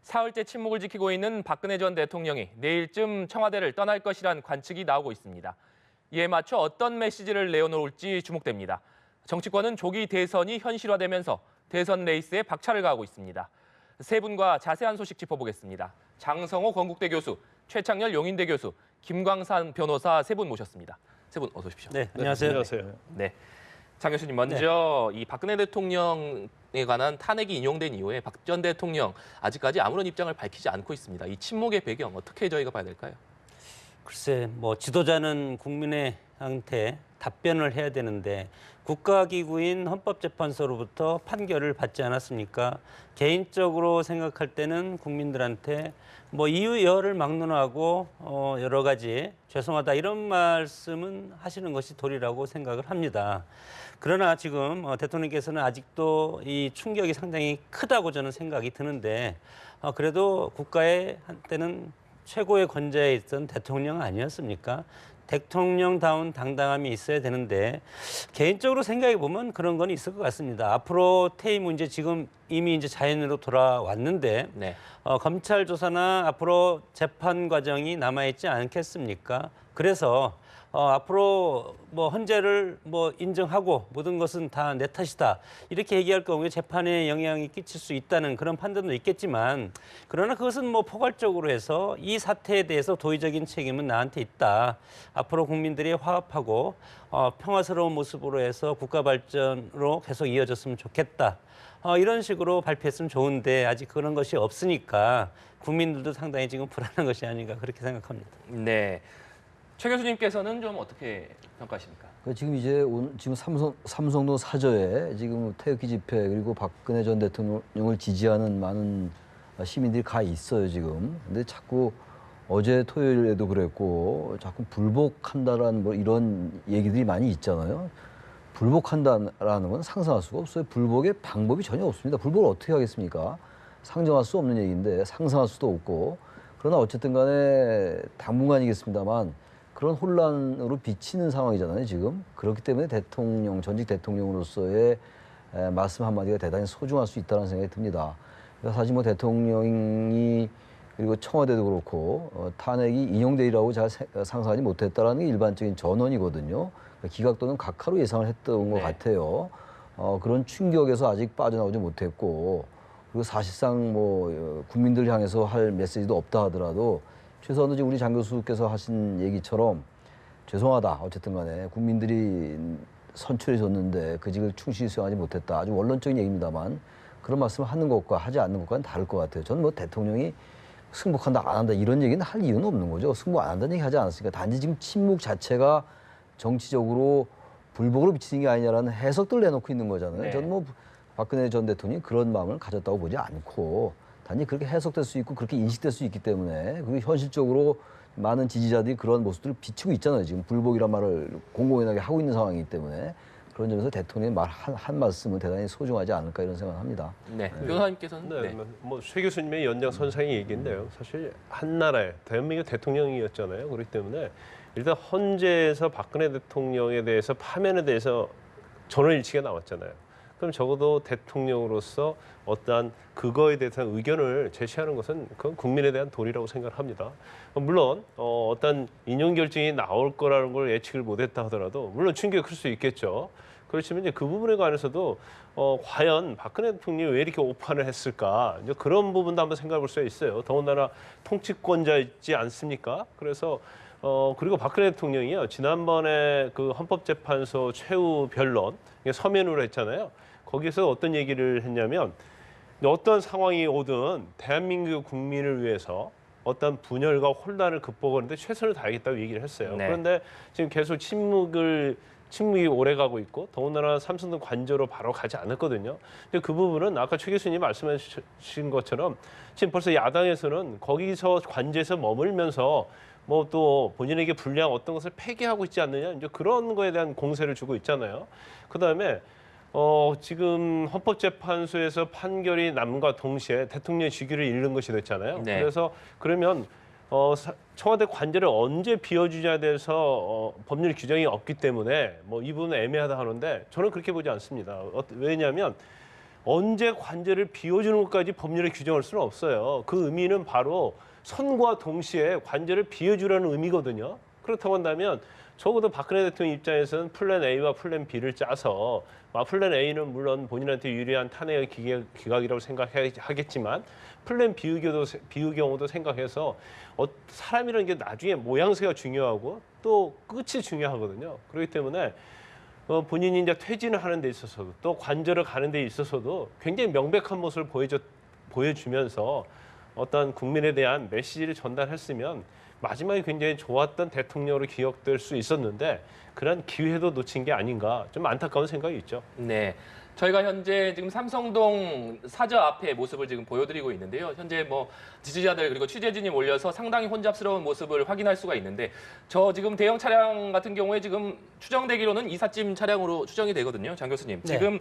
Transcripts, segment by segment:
사흘째 침묵을 지키고 있는 박근혜 전 대통령이 내일쯤 청와대를 떠날 것이란 관측이 나오고 있습니다. 이에 맞춰 어떤 메시지를 내어놓을지 주목됩니다. 정치권은 조기 대선이 현실화되면서 대선 레이스에 박차를 가하고 있습니다. 세 분과 자세한 소식 짚어보겠습니다. 장성호 건국대 교수, 최창렬 용인대 교수, 김광산 변호사 세 분 모셨습니다. 세 분 어서 오십시오. 네, 안녕하세요. 안녕하세요. 네, 장 교수님 먼저 이 박근혜 대통령에 관한 탄핵이 인용된 이후에 박 전 대통령 아직까지 아무런 입장을 밝히지 않고 있습니다. 이 침묵의 배경 어떻게 저희가 봐야 될까요? 글쎄, 지도자는 국민한테 답변을 해야 되는데 국가기구인 헌법재판소로부터 판결을 받지 않았습니까? 개인적으로 생각할 때는 국민들한테 이유여를 막론하고 여러 가지 죄송하다 이런 말씀은 하시는 것이 도리라고 생각을 합니다. 그러나 지금 대통령께서는 아직도 이 충격이 상당히 크다고 저는 생각이 드는데 그래도 국가의 한때는 최고의 권좌에 있던 대통령 아니었습니까? 대통령다운 당당함이 있어야 되는데 개인적으로 생각해 보면 그런 건 있을 것 같습니다. 앞으로 퇴임 문제 지금 이미 이제 자연으로 돌아왔는데 네. 검찰 조사나 앞으로 재판 과정이 남아 있지 않겠습니까? 그래서 앞으로 헌재를 인정하고 모든 것은 다 내 탓이다 이렇게 얘기할 경우에 재판에 영향이 끼칠 수 있다는 그런 판단도 있겠지만 그러나 그것은 포괄적으로 해서 이 사태에 대해서 도의적인 책임은 나한테 있다. 앞으로 국민들이 화합하고 평화스러운 모습으로 해서 국가 발전으로 계속 이어졌으면 좋겠다. 이런 식으로 발표했으면 좋은데 아직 그런 것이 없으니까 국민들도 상당히 지금 불안한 것이 아닌가 그렇게 생각합니다. 네. 최 교수님께서는 좀 어떻게 평가하십니까? 지금 이제 지금 삼성동 사저에 지금 태극기 집회 그리고 박근혜 전 대통령을 지지하는 많은 시민들이 가 있어요 지금. 근데 자꾸 어제 토요일에도 그랬고 자꾸 불복한다라는 이런 얘기들이 많이 있잖아요. 불복한다라는 건 상상할 수가 없어요. 불복의 방법이 전혀 없습니다. 불복을 어떻게 하겠습니까? 상정할 수 없는 얘기인데 상상할 수도 없고. 그러나 어쨌든 간에 당분간이겠습니다만 그런 혼란으로 비치는 상황이잖아요, 지금. 그렇기 때문에 전직 대통령으로서의 말씀 한마디가 대단히 소중할 수 있다는 생각이 듭니다. 그러니까 사실 대통령이 그리고 청와대도 그렇고 탄핵이 인용되리라고 잘 상상하지 못했다는 게 일반적인 전언이거든요. 기각 또는 각하로 예상을 했던 것 같아요. 그런 충격에서 아직 빠져나오지 못했고 그리고 사실상 국민들 향해서 할 메시지도 없다 하더라도 최소한 우리 장 교수께서 하신 얘기처럼 죄송하다. 어쨌든 간에 국민들이 선출해 줬는데 그 직을 충실히 수행하지 못했다. 아주 원론적인 얘기입니다만 그런 말씀을 하는 것과 하지 않는 것과는 다를 것 같아요. 저는 대통령이 승복한다 안 한다 이런 얘기는 할 이유는 없는 거죠. 승복 안 한다는 얘기 하지 않았으니까. 단지 지금 침묵 자체가 정치적으로 불복으로 비치는 게 아니냐라는 해석들을 내놓고 있는 거잖아요. 네. 저는 박근혜 전 대통령이 그런 마음을 가졌다고 보지 않고 단지 그렇게 해석될 수 있고 그렇게 인식될 수 있기 때문에 그리고 현실적으로 많은 지지자들이 그런 모습들을 비추고 있잖아요. 지금 불복이란 말을 공공연하게 하고 있는 상황이기 때문에 그런 점에서 대통령의 말 한 말씀은 대단히 소중하지 않을까 이런 생각을 합니다. 네. 변호사님께서는 네. 최 교수님의 연장선상의 얘기인데요. 사실 한 나라의 대한민국 대통령이었잖아요. 그렇기 때문에 일단 헌재에서 박근혜 대통령에 대해서 파면에 대해서 전원일치가 나왔잖아요. 그럼 적어도 대통령으로서 어떠한 그거에 대해서 의견을 제시하는 것은 그건 국민에 대한 도리라고 생각합니다. 물론 어떤 인용 결정이 나올 거라는 걸 예측을 못했다 하더라도 물론 충격이 클 수 있겠죠. 그렇지만 이제 그 부분에 관해서도 과연 박근혜 대통령이 왜 이렇게 오판을 했을까 이제 그런 부분도 한번 생각해 볼 수가 있어요. 더군다나 통치권자이지 않습니까? 그래서 그리고 박근혜 대통령이요 지난번에 그 헌법재판소 최후 변론 서면으로 했잖아요. 거기서 어떤 얘기를 했냐면 어떤 상황이 오든 대한민국 국민을 위해서 어떤 분열과 혼란을 극복하는데 최선을 다하겠다고 얘기를 했어요. 네. 그런데 지금 계속 침묵이 오래가고 있고 더군다나 삼성동 관저로 바로 가지 않았거든요. 근데 그 부분은 아까 최 교수님 말씀하신 것처럼 지금 벌써 야당에서는 거기서 관저에서 머물면서 또 본인에게 불리한 어떤 것을 폐기하고 있지 않느냐 이제 그런 거에 대한 공세를 주고 있잖아요. 그다음에 지금 헌법재판소에서 판결이 남과 동시에 대통령 직위를 잃는 것이 됐잖아요. 네. 그래서 그러면 청와대 관저를 언제 비워주냐에 대해서 법률 규정이 없기 때문에 이 부분은 애매하다 하는데 저는 그렇게 보지 않습니다. 왜냐하면 언제 관제를 비워주는 것까지 법률에 규정할 수는 없어요. 그 의미는 바로 선고와 동시에 관제를 비워주라는 의미거든요. 그렇다고 한다면 적어도 박근혜 대통령 입장에서는 플랜 A와 플랜 B를 짜서 플랜 A는 물론 본인한테 유리한 탄핵의 기각이라고 생각하겠지만 플랜 B의 경우도 생각해서 사람이라는 게 나중에 모양새가 중요하고 또 끝이 중요하거든요. 그렇기 때문에 본인이 이제 퇴진을 하는 데 있어서도 또 관저를 가는 데 있어서도 굉장히 명백한 모습을 보여주면서 어떤 국민에 대한 메시지를 전달했으면 마지막에 굉장히 좋았던 대통령으로 기억될 수 있었는데 그런 기회도 놓친 게 아닌가 좀 안타까운 생각이 있죠. 네. 저희가 현재 지금 삼성동 사저 앞의 모습을 지금 보여드리고 있는데요. 현재 뭐 지지자들 그리고 취재진이 몰려서 상당히 혼잡스러운 모습을 확인할 수가 있는데 저 지금 대형 차량 같은 경우에 지금 추정되기로는 이삿짐 차량으로 추정이 되거든요. 장 교수님. 네. 지금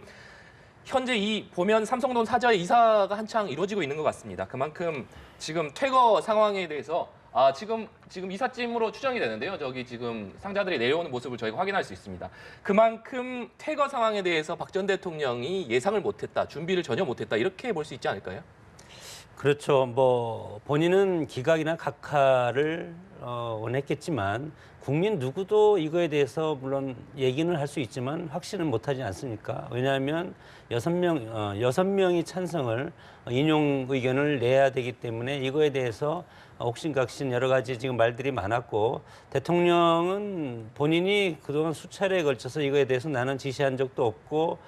현재 이 보면 삼성동 사저의 이사가 한창 이루어지고 있는 것 같습니다. 그만큼 지금 퇴거 상황에 대해서 지금 이삿짐으로 추정이 되는데요. 저기 지금 상자들이 내려오는 모습을 저희가 확인할 수 있습니다. 그만큼 퇴거 상황에 대해서 박 전 대통령이 예상을 못했다, 준비를 전혀 못했다 이렇게 볼 수 있지 않을까요? 그렇죠. 뭐 본인은 기각이나 각하를 원했겠지만 국민 누구도 이거에 대해서 물론 얘기는 할 수 있지만 확신은 못하지 않습니까? 왜냐하면 6명이 찬성을 인용 의견을 내야 되기 때문에 이거에 대해서 옥신각신 여러 가지 지금 말들이 많았고 대통령은 본인이 그동안 수차례에 걸쳐서 이거에 대해서 나는 지시한 적도 없고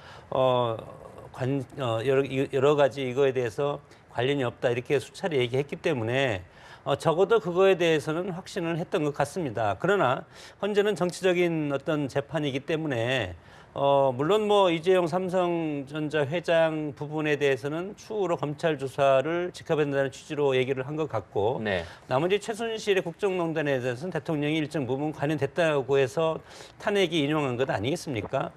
여러 가지 이거에 대해서 관련이 없다 이렇게 수차례 얘기했기 때문에 적어도 그거에 대해서는 확신을 했던 것 같습니다. 그러나 현재는 정치적인 어떤 재판이기 때문에 물론 뭐 이재용 삼성전자 회장 부분에 대해서는 추후로 검찰 조사를 지켜봐야 된다는 취지로 얘기를 한 것 같고 네. 나머지 최순실의 국정농단에 대해서는 대통령이 일정 부분 관여됐다고 해서 탄핵이 인용한 것 아니겠습니까?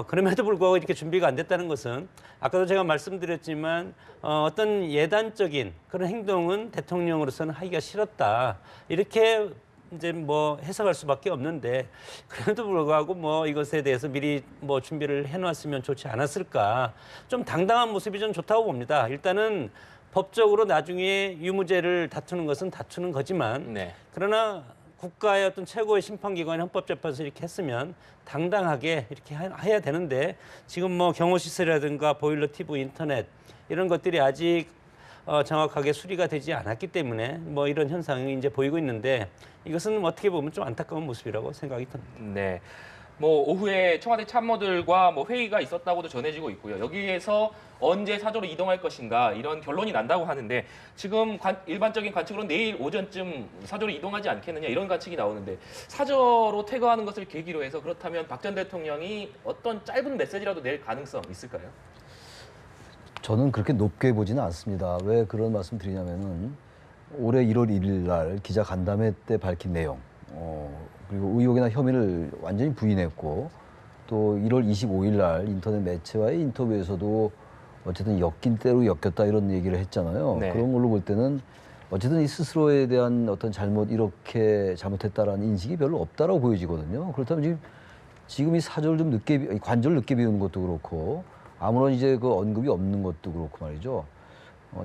그럼에도 불구하고 이렇게 준비가 안 됐다는 것은 아까도 제가 말씀드렸지만 어떤 예단적인 그런 행동은 대통령으로서는 하기가 싫었다. 이렇게 이제 뭐 해석할 수밖에 없는데 그래도 불구하고 뭐 이것에 대해서 미리 뭐 준비를 해놨으면 좋지 않았을까. 좀 당당한 모습이 좀 좋다고 봅니다. 일단은 법적으로 나중에 유무죄를 다투는 것은 다투는 거지만 네. 그러나 국가의 어떤 최고의 심판기관이 헌법재판소 이렇게 했으면 당당하게 이렇게 해야 되는데 지금 뭐 경호시설이라든가 보일러 TV, 인터넷 이런 것들이 아직 정확하게 수리가 되지 않았기 때문에 뭐 이런 현상이 이제 보이고 있는데 이것은 어떻게 보면 좀 안타까운 모습이라고 생각이 듭니다. 네. 뭐 오후에 청와대 참모들과 뭐 회의가 있었다고도 전해지고 있고요. 여기에서 언제 사저로 이동할 것인가 이런 결론이 난다고 하는데 지금 일반적인 관측으로는 내일 오전쯤 사저로 이동하지 않겠느냐 이런 관측이 나오는데 사저로 퇴거하는 것을 계기로 해서 그렇다면 박 전 대통령이 어떤 짧은 메시지라도 낼 가능성 있을까요? 저는 그렇게 높게 보지는 않습니다. 왜 그런 말씀 드리냐면은 올해 1월 1일 날 기자 간담회 때 밝힌 내용, 그리고 의혹이나 혐의를 완전히 부인했고 또 1월 25일 날 인터넷 매체와의 인터뷰에서도 어쨌든 엮인 대로 엮였다 이런 얘기를 했잖아요. 네. 그런 걸로 볼 때는 어쨌든 이 스스로에 대한 어떤 이렇게 잘못했다라는 인식이 별로 없다라고 보여지거든요. 그렇다면 지금 이 사절을 좀 이 관절을 늦게 비우는 것도 그렇고 아무런 이제 그 언급이 없는 것도 그렇고 말이죠.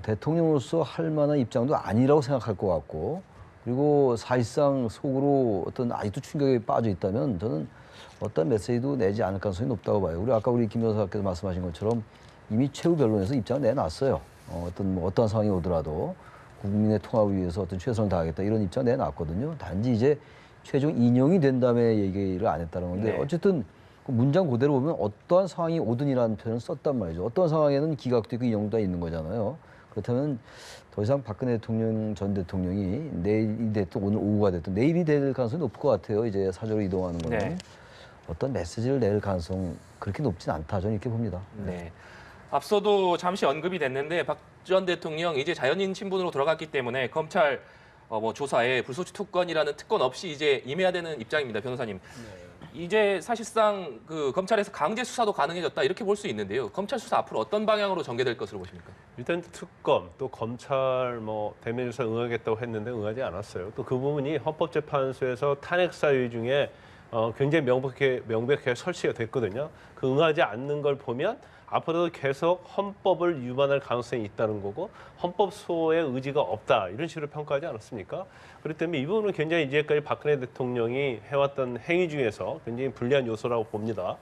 대통령으로서 할 만한 입장도 아니라고 생각할 것 같고 그리고 사실상 속으로 어떤 아직도 충격에 빠져 있다면 저는 어떤 메시지도 내지 않을 가능성이 높다고 봐요. 그리고 아까 우리 김 변호사께서 말씀하신 것처럼 이미 최후 변론에서 입장을 내놨어요. 어떤 상황이 오더라도 국민의 통합을 위해서 어떤 최선을 다하겠다 이런 입장 내놨거든요. 단지 이제 최종 인용이 된 다음에 얘기를 안 했다는 건데 네. 어쨌든 그 문장 그대로 보면 어떠한 상황이 오든이라는 표현을 썼단 말이죠. 어떤 상황에는 기각도 있고 인용도 있는 거잖아요. 그렇다면 더 이상 박근혜 전 대통령이 내일이 됐든 오늘 오후가 됐든 내일이 될 가능성이 높을 것 같아요. 이제 사저로 이동하는 거는. 네. 어떤 메시지를 낼 가능성 그렇게 높진 않다. 저는 이렇게 봅니다. 네. 앞서도 잠시 언급이 됐는데 박 전 대통령 이제 자연인 신분으로 돌아갔기 때문에 검찰 조사에 불소추 특권이라는 특권 없이 이제 임해야 되는 입장입니다, 변호사님. 이제 사실상 그 검찰에서 강제 수사도 가능해졌다 이렇게 볼 수 있는데요. 검찰 수사 앞으로 어떤 방향으로 전개될 것으로 보십니까? 일단 특검 또 검찰 대면 조사 응하겠다고 했는데 응하지 않았어요. 또 그 부분이 헌법재판소에서 탄핵 사유 중에 굉장히 명백하게 설치가 됐거든요. 그 응하지 않는 걸 보면 앞으로도 계속 헌법을 위반할 가능성이 있다는 거고 헌법 수호의 의지가 없다 이런 식으로 평가하지 않았습니까? 그렇기 때문에 이 부분은 굉장히 이제까지 박근혜 대통령이 해왔던 행위 중에서 굉장히 불리한 요소라고 봅니다.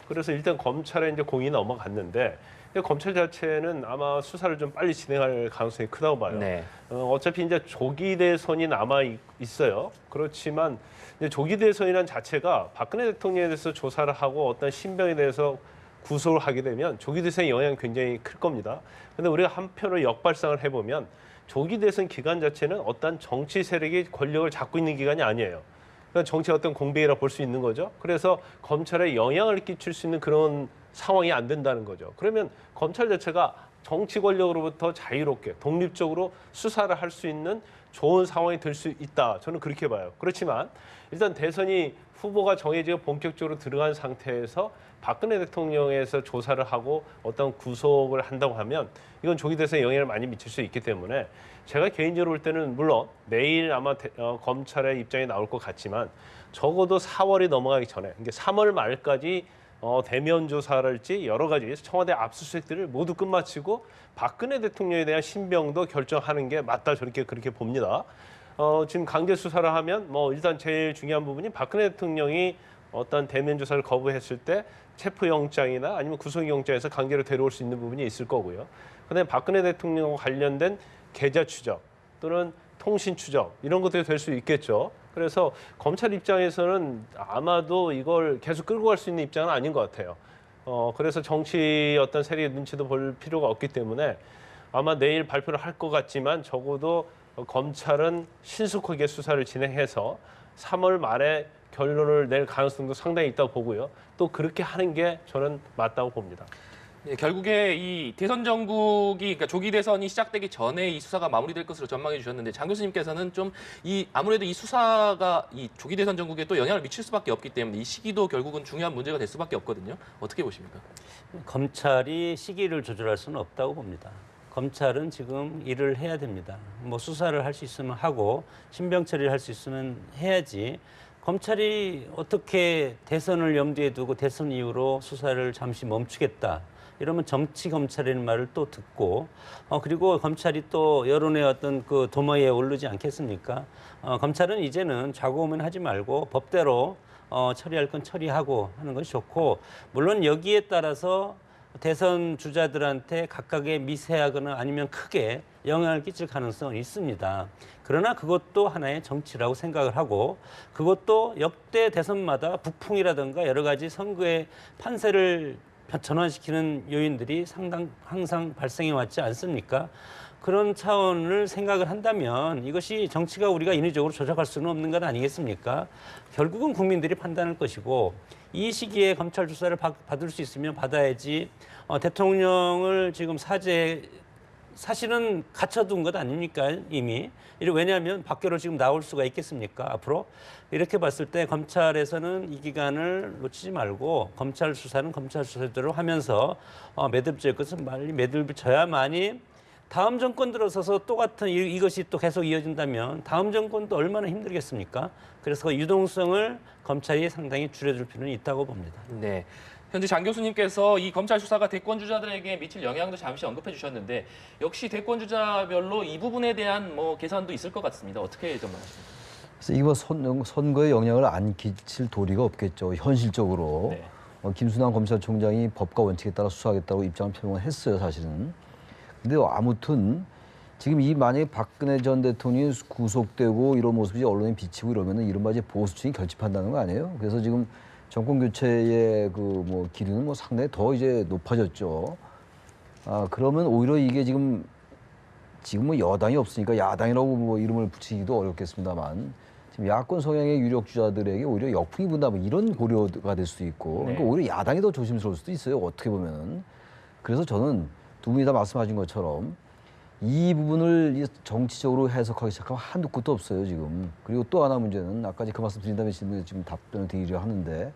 그래서 일단 검찰에 이제 공이 넘어갔는데 근데 검찰 자체는 아마 수사를 좀 빨리 진행할 가능성이 크다고 봐요. 네. 어차피 이제 조기 대선이 남아 있어요. 그렇지만 이제 조기 대선이라는 자체가 박근혜 대통령에 대해서 조사를 하고 어떤 신병에 대해서 구속을 하게 되면 조기 대선의 영향이 굉장히 클 겁니다. 근데 우리가 한편으로 역발상을 해보면 조기 대선 기간 자체는 어떤 정치 세력이 권력을 잡고 있는 기간이 아니에요. 그러니까 정치의 어떤 공백이라 볼 수 있는 거죠. 그래서 검찰에 영향을 끼칠 수 있는 그런 상황이 안 된다는 거죠. 그러면 검찰 자체가 정치 권력으로부터 자유롭게 독립적으로 수사를 할 수 있는 좋은 상황이 될 수 있다. 저는 그렇게 봐요. 그렇지만 일단 대선이 후보가 정해지고 본격적으로 들어간 상태에서 박근혜 대통령에서 조사를 하고 어떤 구속을 한다고 하면 이건 조기 대선에 영향을 많이 미칠 수 있기 때문에 제가 개인적으로 볼 때는 물론 내일 아마 검찰의 입장이 나올 것 같지만 적어도 4월이 넘어가기 전에 이게 3월 말까지 대면 조사랄지 여러 가지 청와대 압수수색들을 모두 끝마치고 박근혜 대통령에 대한 신병도 결정하는 게 맞다 저렇게 그렇게 봅니다. 지금 강제 수사를 하면 일단 제일 중요한 부분이 박근혜 대통령이 어떤 대면 조사를 거부했을 때 체포영장이나 아니면 구속영장에서 강제로 데려올 수 있는 부분이 있을 거고요. 그다음에 박근혜 대통령과 관련된 계좌 추적 또는 통신 추적 이런 것들이 될 수 있겠죠. 그래서 검찰 입장에서는 아마도 이걸 계속 끌고 갈 수 있는 입장은 아닌 것 같아요. 그래서 정치 어떤 세력의 눈치도 볼 필요가 없기 때문에 아마 내일 발표를 할 것 같지만 적어도 검찰은 신속하게 수사를 진행해서 3월 말에 결론을 낼 가능성도 상당히 있다고 보고요. 또 그렇게 하는 게 저는 맞다고 봅니다. 네, 결국에 이 대선 전국이 그러니까 조기 대선이 시작되기 전에 이 수사가 마무리될 것으로 전망해 주셨는데 장 교수님께서는 좀 이 아무래도 이 수사가 이 조기 대선 전국에 또 영향을 미칠 수밖에 없기 때문에 이 시기도 결국은 중요한 문제가 될 수밖에 없거든요. 어떻게 보십니까? 검찰이 시기를 조절할 수는 없다고 봅니다. 검찰은 지금 일을 해야 됩니다. 뭐 수사를 할 수 있으면 하고 신병 처리를 할 수 있으면 해야지. 검찰이 어떻게 대선을 염두에 두고 대선 이후로 수사를 잠시 멈추겠다. 이러면 정치 검찰이라는 말을 또 듣고 그리고 검찰이 또 여론의 어떤 그 도마에 오르지 않겠습니까? 검찰은 이제는 좌고우면 하지 말고 법대로 처리할 건 처리하고 하는 것이 좋고 물론 여기에 따라서 대선 주자들한테 각각의 미세하거나 아니면 크게 영향을 끼칠 가능성은 있습니다. 그러나 그것도 하나의 정치라고 생각을 하고 그것도 역대 대선마다 북풍이라든가 여러 가지 선거의 판세를 전환시키는 요인들이 항상 발생해 왔지 않습니까? 그런 차원을 생각을 한다면 이것이 정치가 우리가 인위적으로 조작할 수는 없는 것 아니겠습니까? 결국은 국민들이 판단할 것이고 이 시기에 검찰 조사를 받을 수 있으면 받아야지 대통령을 지금 사실은 갇혀둔 것 아닙니까 이미 왜냐하면 밖으로 지금 나올 수가 있겠습니까 앞으로 이렇게 봤을 때 검찰에서는 이 기간을 놓치지 말고 검찰 수사는 검찰 수사대로 하면서 매듭질 것은 빨리 매듭져야만이 다음 정권 들어서서 또 같은 이것이 또 계속 이어진다면 다음 정권도 얼마나 힘들겠습니까? 그래서 그 유동성을 검찰이 상당히 줄여줄 필요는 있다고 봅니다. 네. 현재 장 교수님께서 이 검찰 수사가 대권 주자들에게 미칠 영향도 잠시 언급해 주셨는데 역시 대권 주자별로 이 부분에 대한 계산도 있을 것 같습니다. 어떻게 전망하십니까? 그래서 이거 선거에 영향을 안 끼칠 도리가 없겠죠. 현실적으로. 네. 김순환 검찰총장이 법과 원칙에 따라 수사하겠다고 입장을 표명을 했어요, 사실은. 근데 아무튼 지금 이 만약에 박근혜 전 대통령이 구속되고 이런 모습이 언론에 비치고 이러면은 이른바 이제 보수층이 결집한다는 거 아니에요? 그래서 지금 정권 교체의 기류는 상당히 더 이제 높아졌죠. 그러면 오히려 이게 지금 여당이 없으니까 야당이라고 이름을 붙이기도 어렵겠습니다만 지금 야권 성향의 유력 주자들에게 오히려 역풍이 분다 이런 고려가 될 수도 있고 네. 그러니까 오히려 야당이 더 조심스러울 수도 있어요. 어떻게 보면은. 그래서 저는 두 분이 다 말씀하신 것처럼 이 부분을 정치적으로 해석하기 시작하면 한두 끝도 없어요, 지금. 그리고 또 하나 문제는 아까 그 말씀 드린 다음에 지금 답변을 드리려 하는데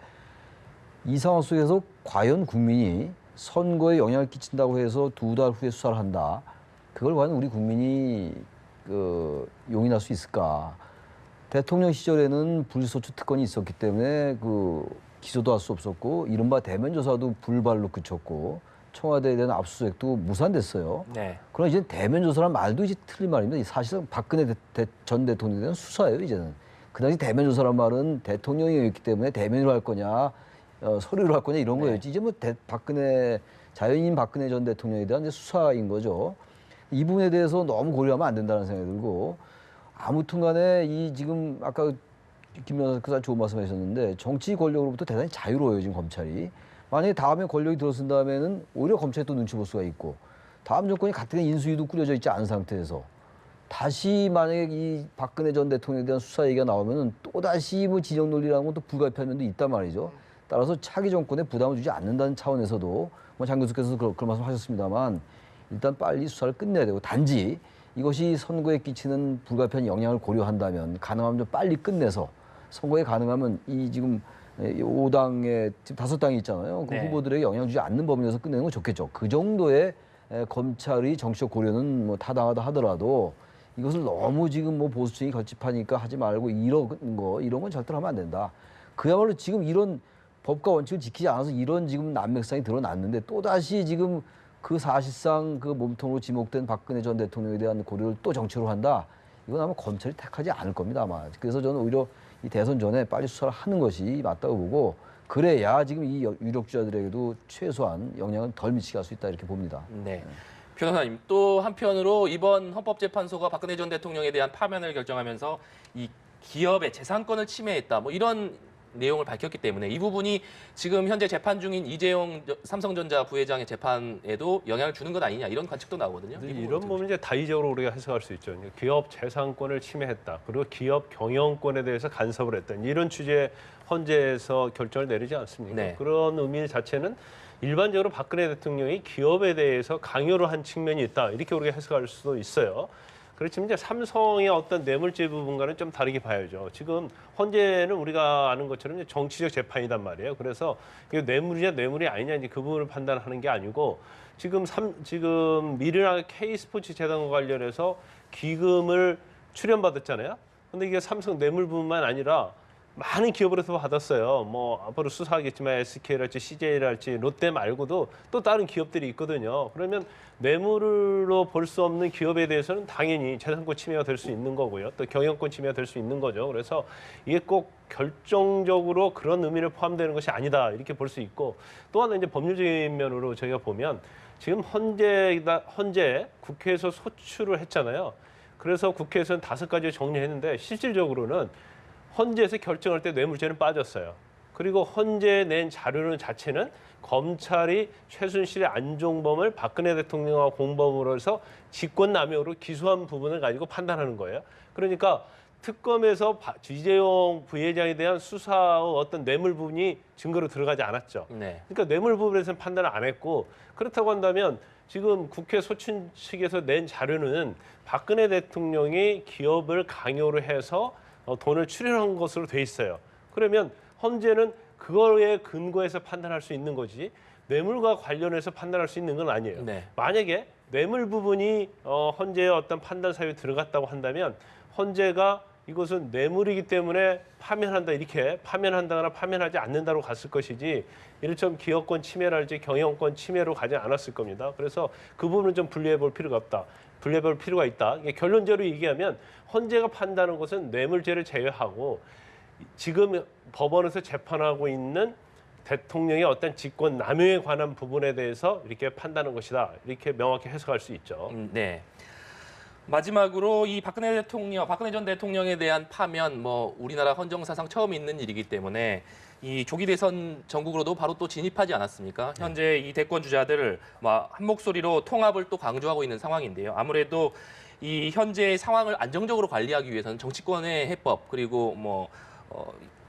이 상황 속에서 과연 국민이 선거에 영향을 끼친다고 해서 2달 후에 수사를 한다. 그걸 과연 우리 국민이 용인할 수 있을까? 대통령 시절에는 불소추 특권이 있었기 때문에 기소도 할 수 없었고 이른바 대면 조사도 불발로 그쳤고 청와대에 대한 압수수색도 무산됐어요. 네. 그러나 이제 대면 조사란 말도 이제 틀린 말입니다. 사실상 박근혜 전 대통령에 대한 수사예요, 이제는. 그 당시 대면 조사란 말은 대통령이었기 때문에 대면으로 할 거냐, 서류로 할 거냐 이런 거였지. 이제 뭐 자연인 박근혜 전 대통령에 대한 이제 수사인 거죠. 이 부분에 대해서 너무 고려하면 안 된다는 생각이 들고, 아무튼 간에 이 지금 아까 김 변호사께서 좋은 말씀하셨는데 정치 권력으로부터 대단히 자유로워요, 지금 검찰이. 만약에 다음에 권력이 들어선 다음에는 오히려 검찰이 또 눈치 볼 수가 있고, 다음 정권이 가뜩이나 인수위도 꾸려져 있지 않은 상태에서 다시 만약에 이 박근혜 전 대통령에 대한 수사 얘기가 나오면은 또다시 뭐 진영 논리라는 것도 불가피한 면도 있단 말이죠. 따라서 차기 정권에 부담을 주지 않는다는 차원에서도 뭐 장 교수께서도 그런 말씀 하셨습니다만 일단 빨리 수사를 끝내야 되고, 단지 이것이 선거에 끼치는 불가피한 영향을 고려한다면 가능하면 좀 빨리 끝내서 선거에 가능하면 이 지금 5당에 지금 5당이 있잖아요. 그 네. 후보들에게 영향 주지 않는 범위에서 끝내는 건 좋겠죠. 그 정도의 검찰의 정치적 고려는 뭐 타당하다 하더라도 이것을 너무 지금 뭐 보수층이 결집하니까 하지 말고 이런 건 절대로 하면 안 된다. 그야말로 지금 이런 법과 원칙을 지키지 않아서 이런 지금 난맥상이 드러났는데 또다시 지금 그 사실상 그 몸통으로 지목된 박근혜 전 대통령에 대한 고려를 또 정치로 한다. 이건 아마 검찰이 택하지 않을 겁니다, 아마. 그래서 저는 오히려 이 대선 전에 빨리 수사를 하는 것이 맞다고 보고, 그래야 지금 이 유력주자들에게도 최소한 영향을 덜 미치게 할 수 있다, 이렇게 봅니다. 네. 변호사님, 또 한편으로 이번 헌법재판소가 박근혜 전 대통령에 대한 파면을 결정하면서 이 기업의 재산권을 침해했다, 뭐 이런 내용을 밝혔기 때문에 이 부분이 지금 현재 재판 중인 이재용 삼성전자 부회장의 재판에도 영향을 주는 것 아니냐, 이런 관측도 나오거든요. 이런 부분 이제 다의적으로 우리가 해석할 수 있죠. 기업 재산권을 침해했다. 그리고 기업 경영권에 대해서 간섭을 했다. 이런 취지의 헌재에서 결정을 내리지 않습니까? 네. 그런 의미 자체는 일반적으로 박근혜 대통령이 기업에 대해서 강요를 한 측면이 있다. 이렇게 우리가 해석할 수도 있어요. 그렇지만 이제 삼성의 어떤 뇌물죄 부분과는 좀 다르게 봐야죠. 지금 헌재는 우리가 아는 것처럼 정치적 재판이단 말이에요. 그래서 이게 뇌물이냐 뇌물이 아니냐 이제 그 부분을 판단하는 게 아니고, 지금 미르나 K스포츠 재단과 관련해서 기금을 출연받았잖아요. 근데 이게 삼성 뇌물 부분만 아니라 많은 기업으로서 받았어요. 뭐 앞으로 수사하겠지만 SK랄지 CJ랄지 롯데 말고도 또 다른 기업들이 있거든요. 그러면 뇌물로 볼 수 없는 기업에 대해서는 당연히 재산권 침해가 될 수 있는 거고요. 또 경영권 침해가 될 수 있는 거죠. 그래서 이게 꼭 결정적으로 그런 의미를 포함되는 것이 아니다, 이렇게 볼 수 있고, 또 하나 이제 법률적인 면으로 저희가 보면 지금 헌재 국회에서 소추를 했잖아요. 그래서 국회에서는 5가지 정리했는데 실질적으로는 헌재에서 결정할 때 뇌물죄는 빠졌어요. 그리고 헌재에 낸 자료는 자체는 검찰이 최순실의 안종범을 박근혜 대통령과 공범으로 해서 직권남용으로 기소한 부분을 가지고 판단하는 거예요. 그러니까 특검에서 이재용 부회장에 대한 수사의 어떤 뇌물 부분이 증거로 들어가지 않았죠. 네. 그러니까 뇌물 부분에서는 판단을 안 했고, 그렇다고 한다면 지금 국회 소추 측에서 낸 자료는 박근혜 대통령이 기업을 강요를 해서 돈을 출연한 것으로 돼 있어요. 그러면 헌재는 그거에 근거해서 판단할 수 있는 거지 뇌물과 관련해서 판단할 수 있는 건 아니에요. 네. 만약에 뇌물 부분이 헌재의 어떤 판단 사유에 들어갔다고 한다면 헌재가 이것은 뇌물이기 때문에 파면한다, 이렇게 파면한다거나 파면하지 않는다로 갔을 것이지, 이를처럼 기업권 침해랄지 경영권 침해로 가지 않았을 겁니다. 그래서 그 부분은 좀 분리해 볼 필요가 없다. 분리해 볼 필요가 있다. 결론적으로 얘기하면 헌재가 판단하는 것은 뇌물죄를 제외하고 지금 법원에서 재판하고 있는 대통령의 어떤 직권 남용에 관한 부분에 대해서 이렇게 판단하는 것이다, 이렇게 명확히 해석할 수 있죠. 네. 마지막으로 이 박근혜 전 대통령에 대한 파면, 뭐 우리나라 헌정사상 처음 있는 일이기 때문에 이 조기 대선 전국으로도 바로 또 진입하지 않았습니까? 현재 이 대권 주자들 한 목소리로 통합을 또 강조하고 있는 상황인데요. 아무래도 이 현재의 상황을 안정적으로 관리하기 위해서는 정치권의 해법, 그리고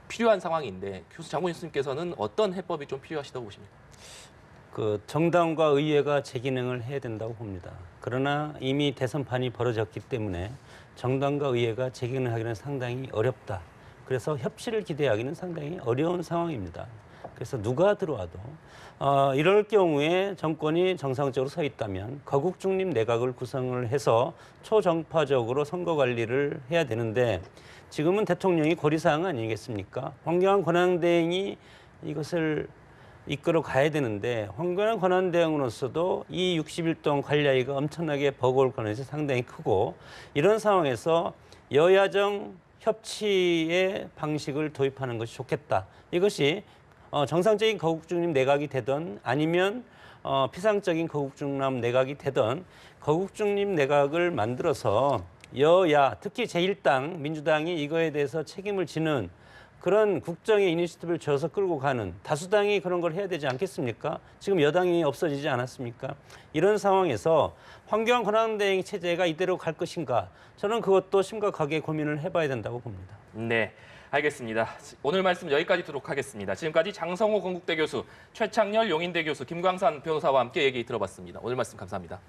필요한 상황인데, 장군 교수님께서는 어떤 해법이 좀 필요하시다고 보십니까? 그 정당과 의회가 제 기능을 해야 된다고 봅니다. 그러나 이미 대선판이 벌어졌기 때문에 정당과 의회가 제 기능을 하기는 상당히 어렵다. 그래서 협치를 기대하기는 상당히 어려운 상황입니다. 그래서 누가 들어와도 이럴 경우에 정권이 정상적으로 서 있다면 거국 중립 내각을 구성을 해서 초정파적으로 선거 관리를 해야 되는데, 지금은 대통령이 고리사항 아니겠습니까? 황교안 권한대행이 이것을 이끌어 가야 되는데 황교안 권한대행으로서도 이 60일 동안 관리하기가 엄청나게 버거울 가능성이 상당히 크고 이런 상황에서 여야정 협치의 방식을 도입하는 것이 좋겠다. 이것이 정상적인 거국중립 내각이 되든 아니면 피상적인 거국중립 내각이 되든 거국중립 내각을 만들어서 여야 특히 제1당 민주당이 이거에 대해서 책임을 지는 그런 국정의 이니시티브를 져서 끌고 가는 다수당이 그런 걸 해야 되지 않겠습니까? 지금 여당이 없어지지 않았습니까? 이런 상황에서 황교안 권한대행 체제가 이대로 갈 것인가? 저는 그것도 심각하게 고민을 해봐야 된다고 봅니다. 네, 알겠습니다. 오늘 말씀 여기까지 듣도록 하겠습니다. 지금까지 장성호 건국대 교수, 최창렬 용인대 교수, 김광산 변호사와 함께 얘기 들어봤습니다. 오늘 말씀 감사합니다.